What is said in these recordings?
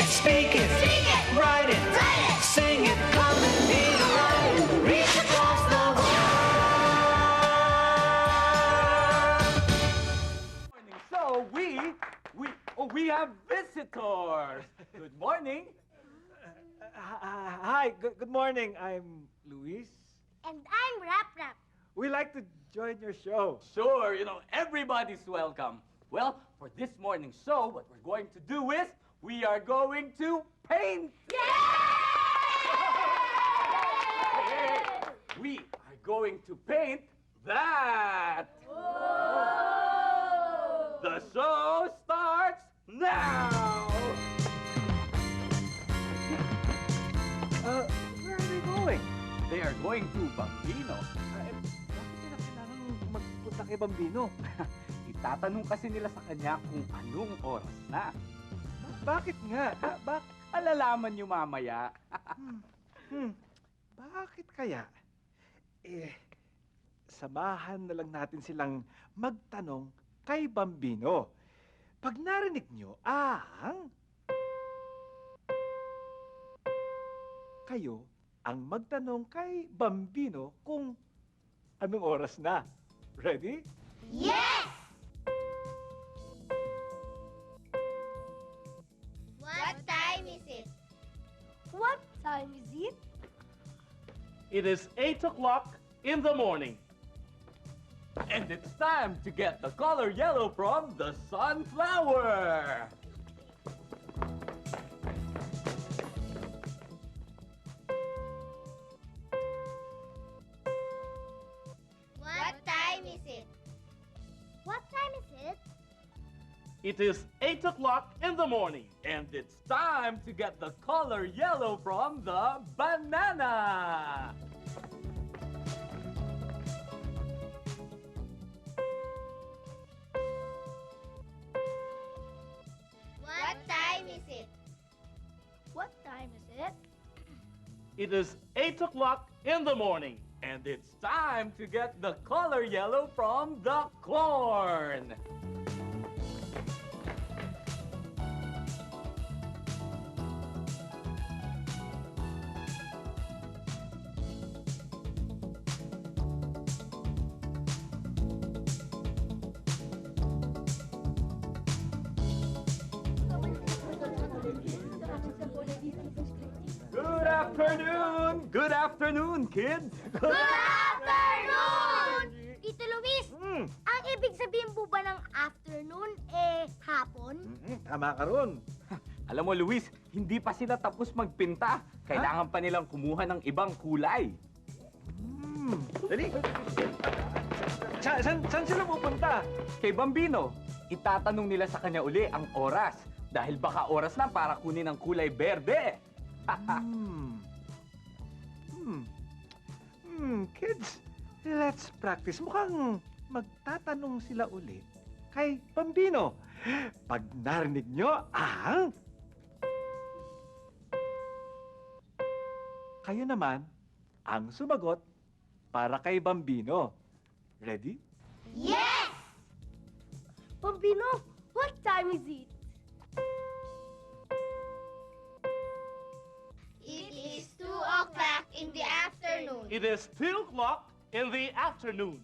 Speak it. Write it. Sing it. Come and be the light. Reach across the world. So we have visitors. Good morning. Hi, good morning. I'm Luis. And I'm Rap Rap. We like to join your show. Sure, everybody's welcome. Well, for this morning's show, what we're going to do is we are going to paint. We are going to paint that. The show starts now. Where are they going? They are going to Bambino. Bakit nila kailangan magpunta kay Bambino? Itatanong kasi nila sa kanya kung anong oras na. Bakit nga? Alalaman niyo mamaya. Bakit kaya? Samahan na lang natin silang magtanong kay Bambino. Pag narinig nyo kayo ang magtanong kay Bambino kung anong oras na. Ready? Yes! What time is it? What time is it? It is 8 o'clock in the morning. And it's time to get the color yellow from the sunflower. What time is it? What time is it? It is 8 o'clock in the morning. And it's time to get the color yellow from the banana. What time is it? What time is it? It is 8 o'clock in the morning. And it's time to get the color yellow from the corn. Good afternoon! Good afternoon, kids! Good afternoon! Tito Luis, ang ibig sabihin po ba ng afternoon, hapon? Tama ka ron. Alam mo, Luis, hindi pa sila tapos magpinta. Kailangan pa nilang kumuha ng ibang kulay. Dali. Saan sila pupunta? Kay Bambino, itatanong nila sa kanya uli ang oras. Dahil baka oras na para kunin ang kulay berde. Kids, let's practice. Mukhang magtatanong sila ulit kay Bambino. Pag narinig nyo kayo naman ang sumagot para kay Bambino. Ready? Yes! Bambino, what time is it? It is 2 o'clock in the afternoon. It is 2 o'clock in the afternoon.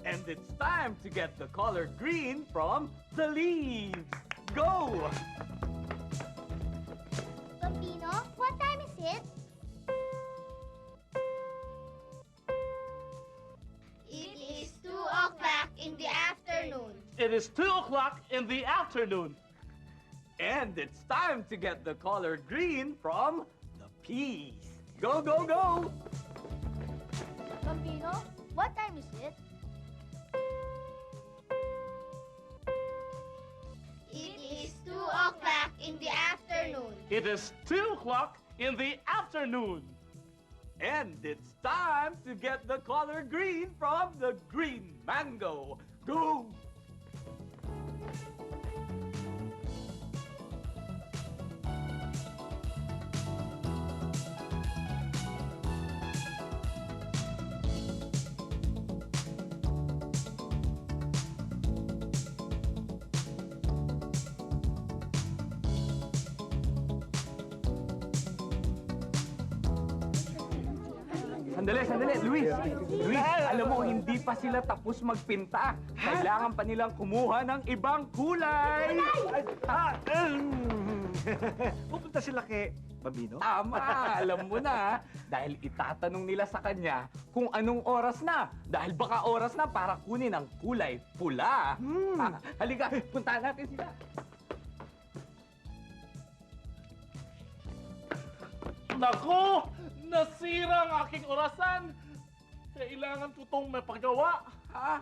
And it's time to get the color green from the leaves. Go! Bambino, what time is it? It is 2 o'clock in the afternoon. It is 2 o'clock in the afternoon. And it's time to get the color green from the peas. Go, go, go! Bambino, what time is it? It is 2 o'clock in the afternoon. It is 2 o'clock in the afternoon. And it's time to get the color green from the green mango. Go! Sandali, Luis. Luis, alam mo, hindi pa sila tapos magpinta. Kailangan pa nilang kumuha ng ibang kulay. Pupunta sila kay Bambino? Tama, alam mo na. Dahil itatanong nila sa kanya kung anong oras na. Dahil baka oras na para kunin ang kulay pula. Halika, puntahan natin sila. Naku! Nasira ang aking orasan! Kailangan ko itong mapagawa. Ha?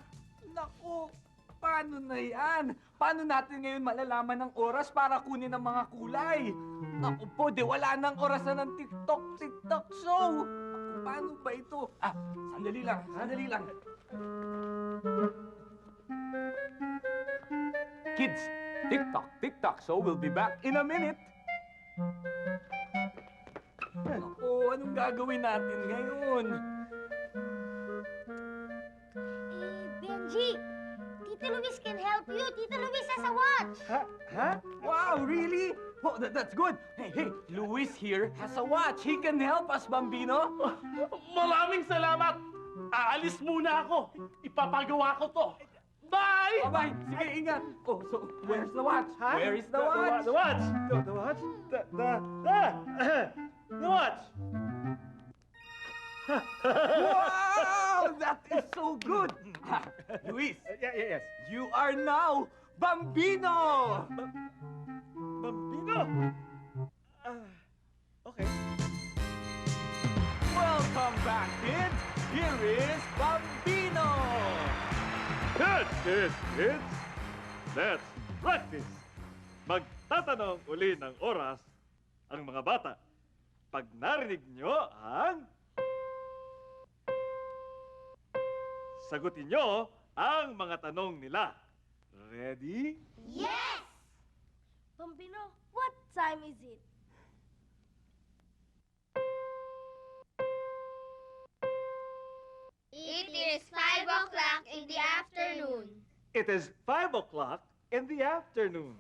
Naku, paano na yan? Paano natin ngayon malalaman ang oras para kunin ang mga kulay? Naku po, di wala nang orasan ng TikTok show. Naku, paano ba ito? Sandali lang. Kids, TikTok show will be back in a minute. Naku, anong gagawin natin ngayon? Benji, Tito Luis can help you. Tito Luis has a watch. Ha? Wow, really? Oh, that's good. Hey, Luis here has a watch. He can help us, Bambino. Maraming salamat! Aalis muna ako. Ipapagawa ko to. Bye! Bye-bye. Sige, ingat. Oh, so, where's the watch? Where is the watch? The watch! The watch? The watch! Wow, that is so good. Luis, Yes. you are now Bambino. Bambino? Okay. Welcome back, kids. Here is Bambino. Kids! Let's practice! Magtatanong uli ng oras ang mga bata. Pag narinig nyo ang... Sagutin nyo ang mga tanong nila. Ready? Yes! Bambino, what time is it? It is 5 o'clock in the afternoon. It is 5 o'clock in the afternoon.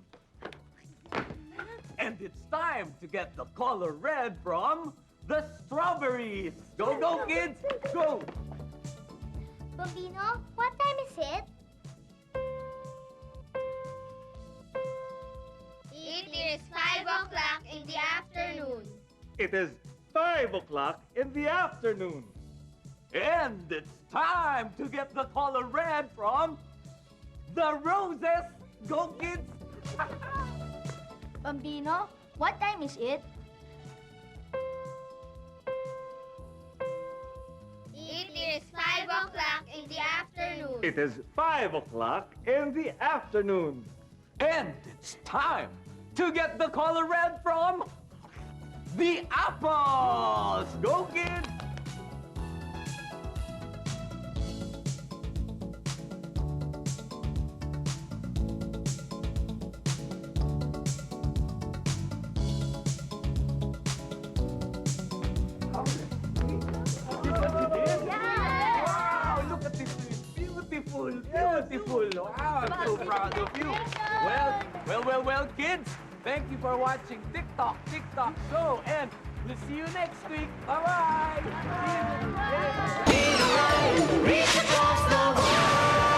And it's time to get the color red from the strawberries. Go, kids. Go. Bambino, what time is it? It is 5 o'clock in the afternoon. It is 5 o'clock in the afternoon. And it's time to get the color red from the roses. Go, kids. Bambino, what time is it? It is 5 o'clock in the afternoon. It is 5 o'clock in the afternoon. And it's time to get the color red from the apples. Go, kids. Wow, look at this. Beautiful. Wow, I'm so proud of you. Well, kids. Thank you for watching TikTok Show, and we'll see you next week. Bye-bye. Reach across the world.